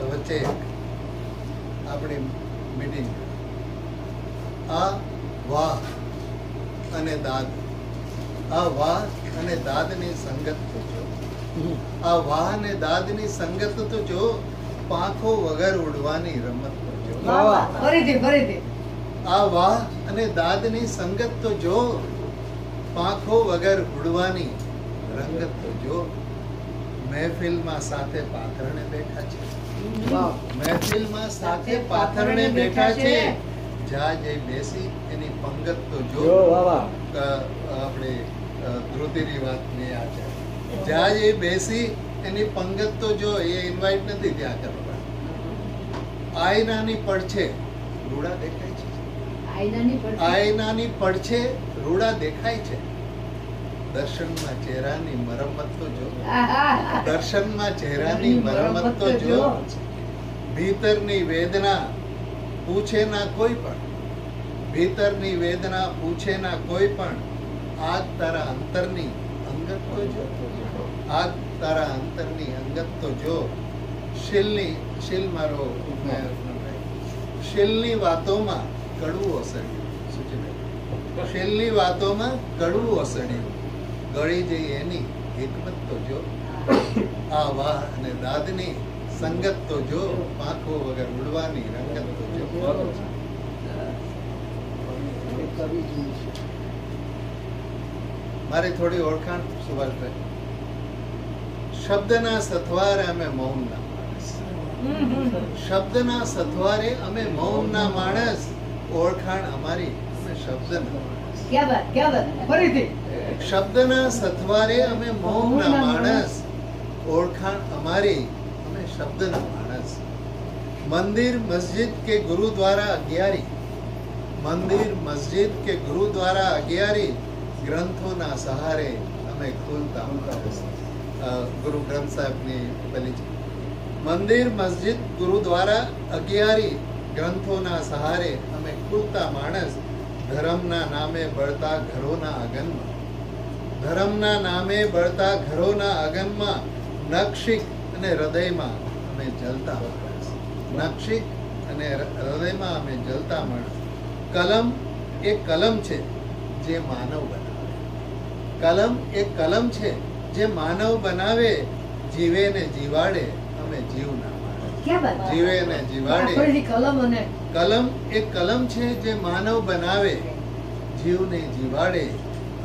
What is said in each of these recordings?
વચ્ચે આપણી મીટિંગ. આ વાહ અને દાદ, આ વાહ અને દાદની સંગત તો જો, આ વાહ અને દાદની સંગત તો જો, પાંખો વગર ઉડવાની રમત તો જો. આ વાહ અને દાદની સંગત તો જો, પાંખો વગર ઉડવાની રંગત તો જો. મહેફિલમાં સાથે પાથરણે બેઠા છે, મહેફિલમાં સાથે પાથરણે બેઠા છે. જા જઈ બેસી એની પંગત તો જો. આપણે ધ્રુતિની વાત નહીં આ છે. જા જઈ બેસી એની પંગત તો જો. એ ઇન્વાઇટ નથી ત્યાં કરવા. આયનાની પડછે રૂડા દેખાય છે, આયનાની પડછે રૂડા દેખાય છે. દર્શનમાં ચહેરાની મરમ્મત તો જો, દર્શનમાં ચહેરાની મરમ્મત તો જો. ભીતરની વેદના પૂછે ના કોઈ પણ, ભીતરની વેદના પૂછે ના કોઈ પણ. આજ તારા અંતરની અંગત તો જો, આજ તારા અંતરની અંગત તો જો. શીલ મારો શીલની વાતોમાં કડવું ઓસડ્યું, શીલની વાતોમાં કડવું ઓસડ્યું. ગળી જઈ એની હિકમત તો જો. આ વાહ અને દાદની સંગત તો જો, પાંખો વગર ઉડવાની રંગત તો જો. મારી થોડી ઓળખાણ સુભાષભાઈ. શબ્દના સથવારે અમે મૌનના માણસ, શબ્દના સથવારે અમે મૌનના માણસ. ઓળખાણ અમારી અમે શબ્દના માણસ. શબ્દના સથવારે અમે મૌનના માણસ. ઓળખાણ અમારી અમે શબ્દના માણસ. મંદિર મસ્જિદ કે ગુરુદ્વારા અગિયારી, મંદિર મસ્જિદ કે ગુરુદ્વારા અગિયારી. ગ્રંથોના સહારે અમે ખુલતા માણસ. ગુરુ ગ્રંથ સાહેબની પેલી છે. મંદિર મસ્જિદ ગુરુદ્વારા અગિયારી. ગ્રંથોના સહારે અમે ખુલતા માણસ. ધર્મના નામે બળતા ઘરોના અગનમાં, ધર્મના નામે બળતા ઘરોના અગનમાં. નક્ષિક અને હૃદયમાં અમે જલતા માણસ, નક્ષિક અને હૃદયમાં અમે જલતા માણસ. કલમ એ કલમ છે જે માનવ બનાવે, કલમ એ કલમ છે જે માનવ બનાવે. જીવે ને જીવાડે અમે જીવના માણસ, જીવે ને જીવાડે. કલમ એ કલમ છે જે માનવ બનાવે. જીવને જીવાડે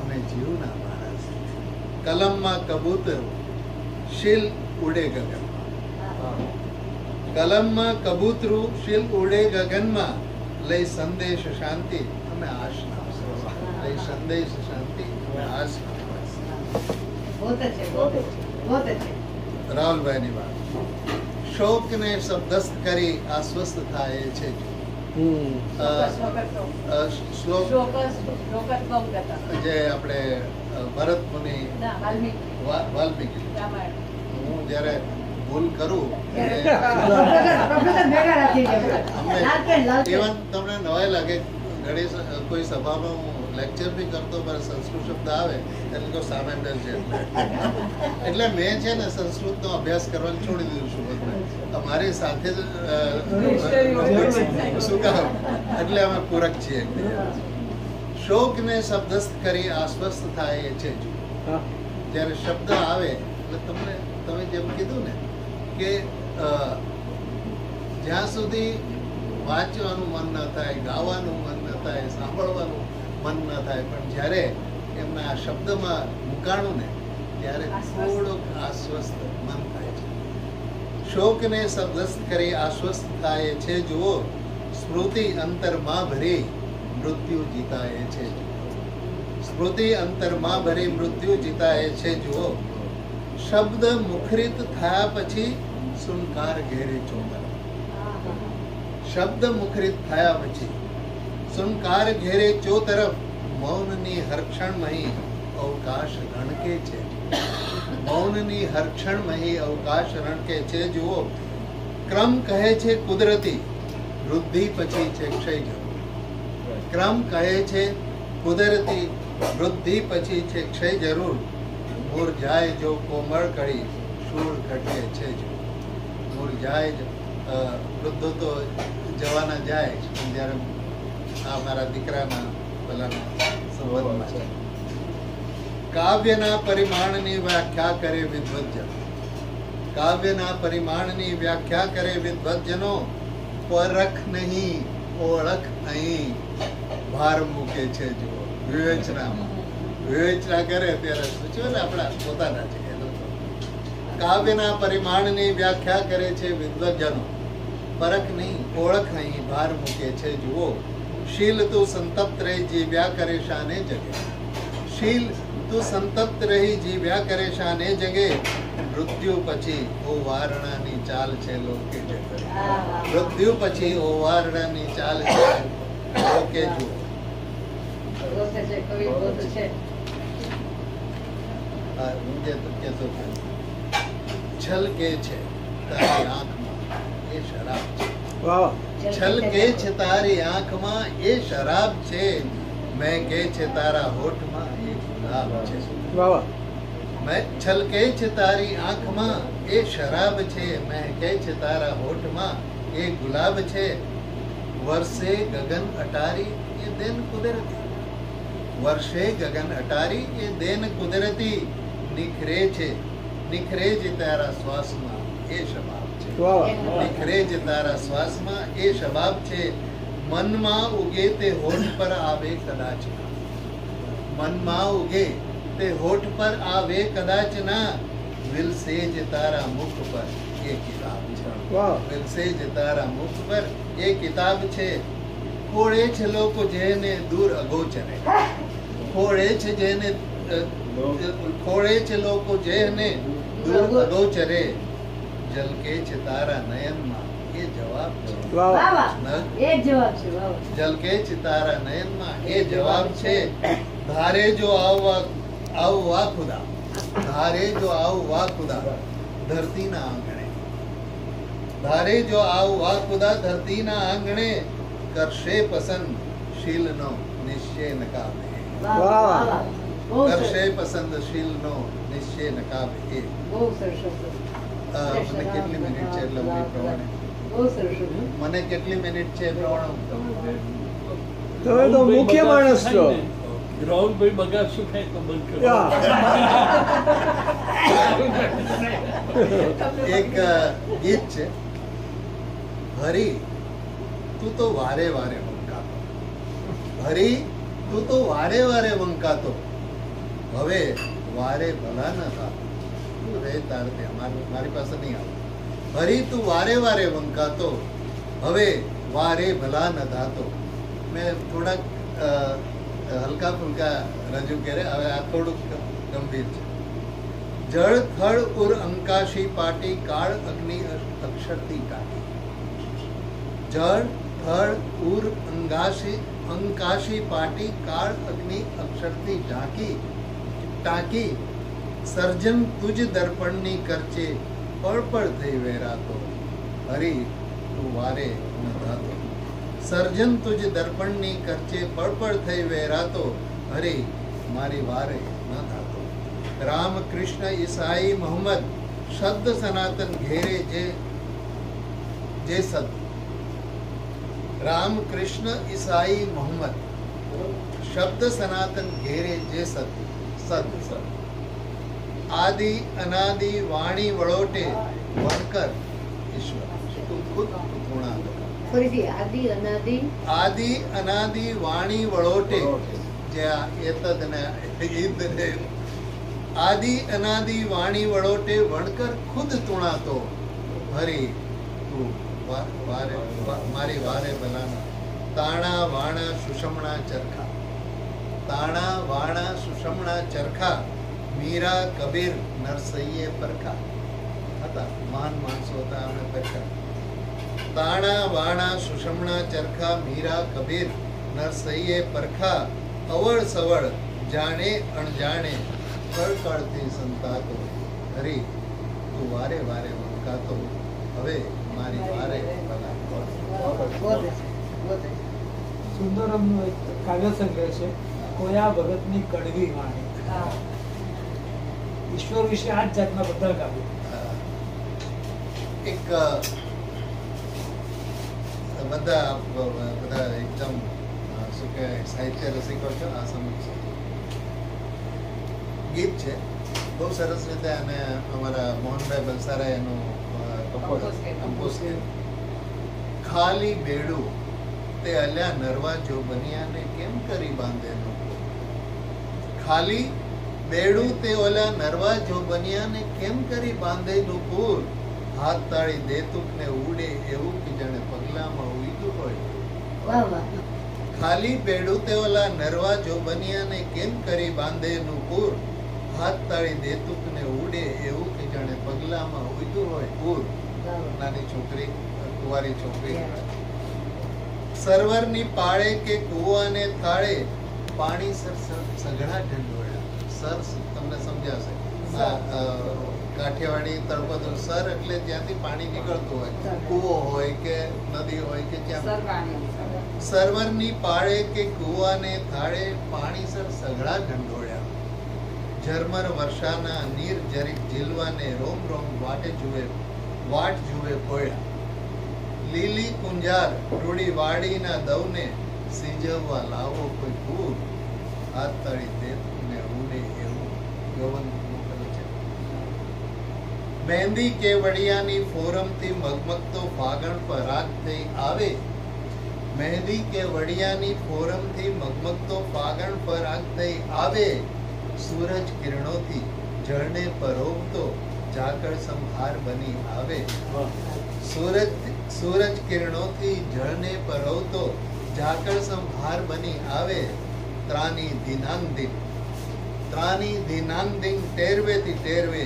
અમે જીવના માણસ. કલમમાં કબૂતર શીલ ઉડે ગગનમાં, કલમમાં કબૂતરું શીલ ઉડે ગગનમાં. લઈ સંદેશ શાંતિ અમે આશના, લઈ સંદેશ શાંતિ અમે આશના. રાહુલભાઈની વાત. શોકને શબ્દસ્થ કરી આશ્વસ્ત થાય છે. શ્લોક જે આપણે ભરત મુનિ વાલ્મીકી. હું જયારે ભૂલ કરું ઇવન તમને નવાઈ લાગે. ઘણી કોઈ સભામાં હું લેક્ચર બી કરતો, મારે સંસ્કૃત શબ્દ આવે એટલે તો સામે બેસજે. એટલે મેં છે ને સંસ્કૃતનો અભ્યાસ કરવાનું છોડી દીધું છું. મારી સાથે જ શું કામ, એટલે અમે પૂરક છીએ. શોકને શબ્દસ્થ કરી આશ્વસ્ત થાય છે. જ્યારે શબ્દ આવે એટલે તમને, તમે જેમ કીધું ને કે જ્યાં સુધી વાંચવાનું મન ન થાય, ગાવાનું મન ન થાય, સાંભળવાનું મન ન થાય, પણ જ્યારે એમના આ શબ્દમાં મુકાણું ને ત્યારે થોડુંક આશ્વસ્ત મન થાય છે. શોકને શબ્દસ્થ કરી આશ્વસ્ત થાય છે. જુઓ સ્મૃતિ અંતરમાં ભરી મૃત્યુ જીતાય છે. સ્મૃતિ અંતરમાં ભરી મૃત્યુ જીતાય છે. જુઓ શબ્દ મુખરિત થયા પછી સુનકાર ઘેરે ચોતર, શબ્દ મુખરિત થયા પછી સુનકાર ઘેરે ચો તરફ. મૌનની હરક્ષણમહી અવકાશ રણકે છે, મૌનની હરક્ષણમહી અવકાશ રણકે છે. જુઓ ક્રમ કહે છે કુદરતી, વૃદ્ધિ પછી છે ક્ષય જરૂર. ક્રમ કહે છે કુદરતી, વૃદ્ધિ પછી છે ક્ષય જરૂર. મુરઝાય જો કોમળ કળી, શૂળ ઘટે છે જો. મુરઝાય વૃદ્ધો તો જવાના જાય પણ જ્યારે આ મારા દીકરાના પેલાના સંબંધમાં છે. કાવ્યના પરિમાણની વ્યાખ્યા કરે વિદ્વજ્જન. કાવ્યના પરિમાણની વ્યાખ્યા કરે વિદ્વજ્જનો, પરખ નહીં ઓળખ અહીં ભાર મૂકે છે. જુઓ વિવેચનામાં વિવેચના કરે ત્યારે સૂચવે ને આપણા પોતાના છે. કાવ્યના પરિમાણની વ્યાખ્યા કરે છે વિદ્વજ્જનો, પરખ નહીં ઓળખ અહીં ભાર મૂકે છે. જુઓ શીલ તું સંતપ્ત રહી જીવ્યા કરે શાને જગે. શીલ તું સંતપ્ત રહી જીવ્યા કરે શાને જગે. મૃત્યુ પછી ઓવારણાની ચાલ છે લોકે જગે. મૃત્યુ પછી ઓવારણાની ચાલ છે લોકે જુઓ. છલકે છે તારી આંખમાં એ શરાબ છે. છલકે છે તારી આંખમાં એ શરાબ છે. મેં કે છે તારા હોઠમાં એ ગુલાબ છે. મેં છલકે છે તારી આંખમાં એ શરાબ છે. મેં કે છે તારા હોઠમાં એ ગુલાબ છે. વર્ષે ગગન અટારી એ દેન કુદરતી. વર્ષે ગગન અટારી એ દેન કુદરતી. નિખરે છે નિખરે છે તારા શ્વાસમાં એ શબાબ છે. નિખરે છે તારા શ્વાસમાં એ શબાબ છે. મનમાં ઉગે તે હોઠ પર આવે કદાચ ના. મનમાં ઉગે તે હોઠ પર આવે કદાચ ના. વિલસે જ તારા મુખ પર એ કિતાબ છે. વિલસે જ તારા મુખ પર એ કિતાબ છે. ખોળે છે લોકો જેને દૂર અગોચરે. ખોળે છે જેને ખોળે છે લોકો જેને દૂર અગોચરે. જલકે છે તારા નયનમાં એ જવાબ છે. જલકે છે તારા નયનમાં એ જવાબ છે. ધારે જો આવવા ખુદા. ધારે જો આવવા ખુદા ધરતીના આંગણે. ધારે જો આવવા ખુદા ધરતીના આંગણે. કરશે પસંદ શીલનો નિશ્ચય નકામે. કરશે પસંદ શીલનો નિશ્ચય નકામે. મને કેટલી મિનિટ છે એટલે પ્રમાણે મને કેટલી મિનિટ છે પ્રમાણે તમે તો મુખ્ય માણસ છો. રાહુલભાઈ બગાડ શું થાય તો બંધ કરો. એક ગીત છે, હરી તું તો વારે વારે વંકાતો. હરી તું તો વારે વારે વંકાતો. હવે વારે ભલા ન થાતો. તું રે તાર મારી પાસે નહીં આવે. હરી તું વારે વારે વંકાતો. હવે વારે ભલા ન થાતો. મેં થોડાક હલકા ફુલકા રજૂ કરે. હવે આ થોડુંક ગંભીર છે. જળ થળ ઉર અંકાશી પાટી કાળ અગ્નિ અક્ષરથી કાઢી. જળ થળ ઉર અંકાશી પાટી કાળ અગ્નિ અક્ષરથી ટાંકી. સર્જન તુજ દર્પણની કરચે પળ થઈ વેરાતો. હરી તું વારે ન થાતો. સર્જન તુજ દર્પણની કરચે પળ થઈ વેરાતો. હરી મારી વારે ન થાતો. રામ કૃષ્ણ ઈસાઈ મોહમ્મદ શબ્દ સનાતન ઘેરે જે સદ. રામ કૃષ્ણ ઈસાઈ મોહમ્મદ શબ્દ સનાતન ઘેરે જે સદ. આદિ અનાદિ વાણી વળોટે વણકર ઈશ્વર. તું ખુદ ગુણા. આદિ અનાદિ વાણી વળોટે. જે એતદ ને ઈદ ને આદિ અનાદિ વાણી વળોટે વણકર ખુદ તુણાતો. હરી તું મારી વારે ભલાના. તાણા વાણા સુષમણા ચરખા. તાણા વાણા સુષમણા ચરખા. મીરા કબીર નરસૈયે પરખા હતા. મહાન માણસો હતા અમે પરખા. તાણા વાણા સુષમણા ચરખા. મીરા કબીર નરસૈયે પરખા. અવળ સવળ જાણે અણજાણે કળકળથી સંતાતો. હરી તું વારે વારે વંકાતો. હવે મારી વારે સુંદરમનો એક કાવ્ય સંગ્રહ છે, કોયા ભગતની કડવી વાણી. ઈશ્વર વિશે આ જ જાતના બધા કાવ્યો. એક બધા બધા એકદમ શું કહેવાય સાહિત્ય રસિકો છો આ સમજ ગીત છે બહુ સરસ રીતે અને અમારા મોહનભાઈ બલસારાએ એનું કમ્પોઝ કર્યું. ખાલી બેડું તે અલ્યા નરવા જો બનિયાને કેમ કરી બાંધે લોકો. ખાલી બેડું તે ઓલા નરવા જો બનિયાને કેમ કરી બાંધે પૂર. હાથ તાળી દેતુક ને ઉડે એવું કે જાણે પગલામાં ઉઈતું હોય. ખાલી બેડું તે ઓલા નરવા જો બનિયાને કેમ કરી બાંધે પૂર. હાથ તાળી દેતુક ને ઉડે એવું કે જાણે પગલામાં ઉઈતું હોય પૂર. નાની છોકરી કુંવારી છોકરી સર્વરની પાળે કે કુવાને થાળે પાણી સઘળા ઢંઢોળ્યા. સર તમને સમજાશે. કાઠિયાવાડી તળપદો સર એટલે જ્યાંથી પાણી નીકળતું હોય, કૂવો હોય કે નદી હોય કે ત્યાં. સર્વરની પાળે કે કુવાને થાળે પાણી સઘળા ઢંઢોળ્યા. ઝરમર વર્ષાના નીર જરીક ઝીલવાને રોમ રોમ વાટ જુએ પોળ્યા. લીલી કુંજાર રૂડી વાડીના દવને સિંજવવા લાવો કોઈ પૂર. હાથ તાળી દેતુને ઉડે એવું યૌવન મોકલે છે. મહેંદી કેવડિયાની ફોરમથી મગમગતો ફાગણ પર રાગ થઈ આવે. મહેંદી કેવડિયાની ફોરમથી મગમગતો ફાગણ પર રાગ થઈ આવે. સૂરજ કિરણોથી જળને પરોવતો ઝાકળ સંભાર બની આવે. સૂરજ કિરણોથી જળને પરોવતો ઝાકળ સંભાર બની આવે. ત્રાની દિનાંગદિન ટેરવેથી ટેરવે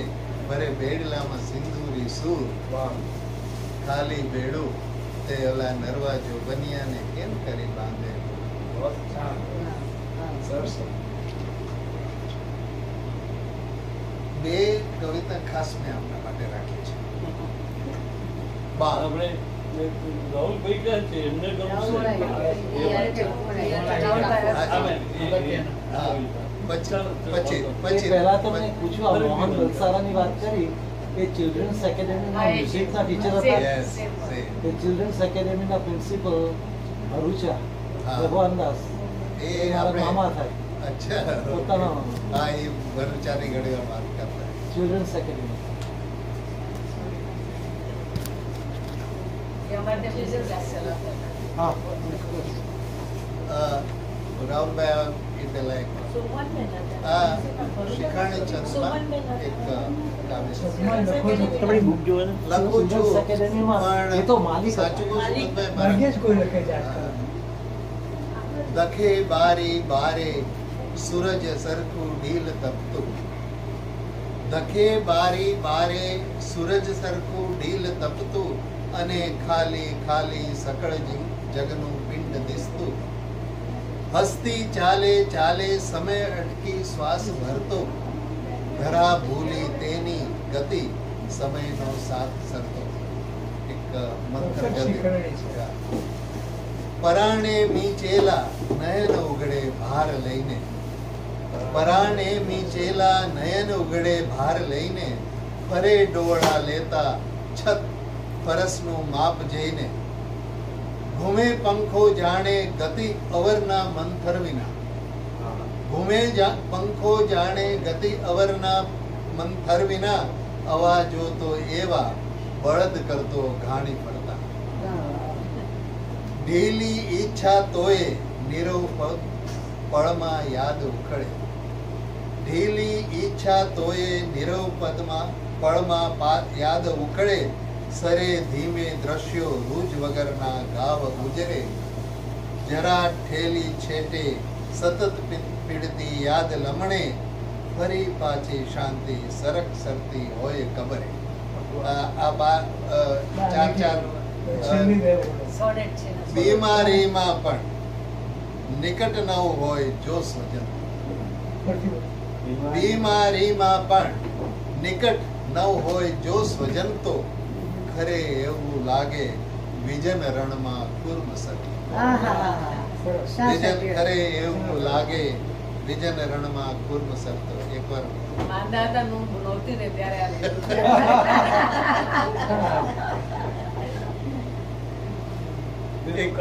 ભરે બેડલામાં સિંદૂરી સૂર. ખાલી બેડું તે ઓલા નરવા જો બનિયાને કેમ કરી બાંધે. બે કવિતા ખાસ મેં આપણા માટે રાખી છે. આપણે રાહુલભાઈ ક્યાં છે? એમને પહેલા તો મેં પૂછ્યું, મોહન બલસારાની વાત કરી એ ચિલ્ડ્રન્સ એકેડેમીના મ્યુઝિકના ટીચર હતા. એ ચિલ્ડ્રન્સ એકેડેમીના પ્રિન્સિપલ ભરૂચા ભગવાનદાસ એ મારા મામા થાય. અચ્છા, પોતાના હા, એ ભરૂચાની ઘડીવાર વાત કરતા. Children's academy. હા, રાહુલભાઈ એટલે લાયક શિખાણી ચંદમાં એક કાવ્ય લખું છું, પણ સાચું કહું સુમનભાઈ, દખે બારી બારે સૂરજ સરખું ઢીલ તપતું. દખે બારી બારે સૂરજ સરખું ઢીલ તપતું અને ખાલી ખાલી સકળ જગનું પિંડ દિસતું. હસતી ચાલે ચાલે સમય અટકી શ્વાસ ભરતો. ધરા ભૂલી તેની ગતિ સમયનો સાથ સરતો. એક મંત્ર ગતિ. પરાણે મીચેલા નયન ઉગડે ભાર લઈને. પરાણે મીચેલા નયન ઉગડે ભાર લઈને ફરે ડોળા લેતા છત પરસનું માપ જઈને. ઘૂમે પંખો જાણે ગતિ અવરના મંથર વિના. ઘૂમે પંખો જાણે ગતિ અવરના મંથર વિના. અવાજો તો એવા બળદ કરતો ઘાણી પડતા. ઢીલી ઈચ્છા તોય નીરવ પળમાં યાદ ઉખડે. ઢીલી ઈચ્છા તોય નીરવ પળમાં યાદ ઉખડે. સરે ધીમે દ્રશ્યો રૂજ વગરના ગાવ ગુજરે. જરા ઠેલી છેટે સતત પીડતી યાદ લમણે. ફરી પાછી શાંતિ સરક સરતી હોય કબરે. આ ચાર બીમારીમાં પણ નિકટ ન હોય જો સ્વજન. બીમારીમાં પણ નિકટ ન હોય જો સ્વજન તો ખરે એવું લાગે વિજન રણમાં કુર્મ સતી. વિજન ખરે એવું લાગે વિજન રણમાં કુર્મ સરતો. એકવાર માંદા હતા નહોતી ને ત્યારે એક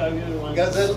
ગઝલ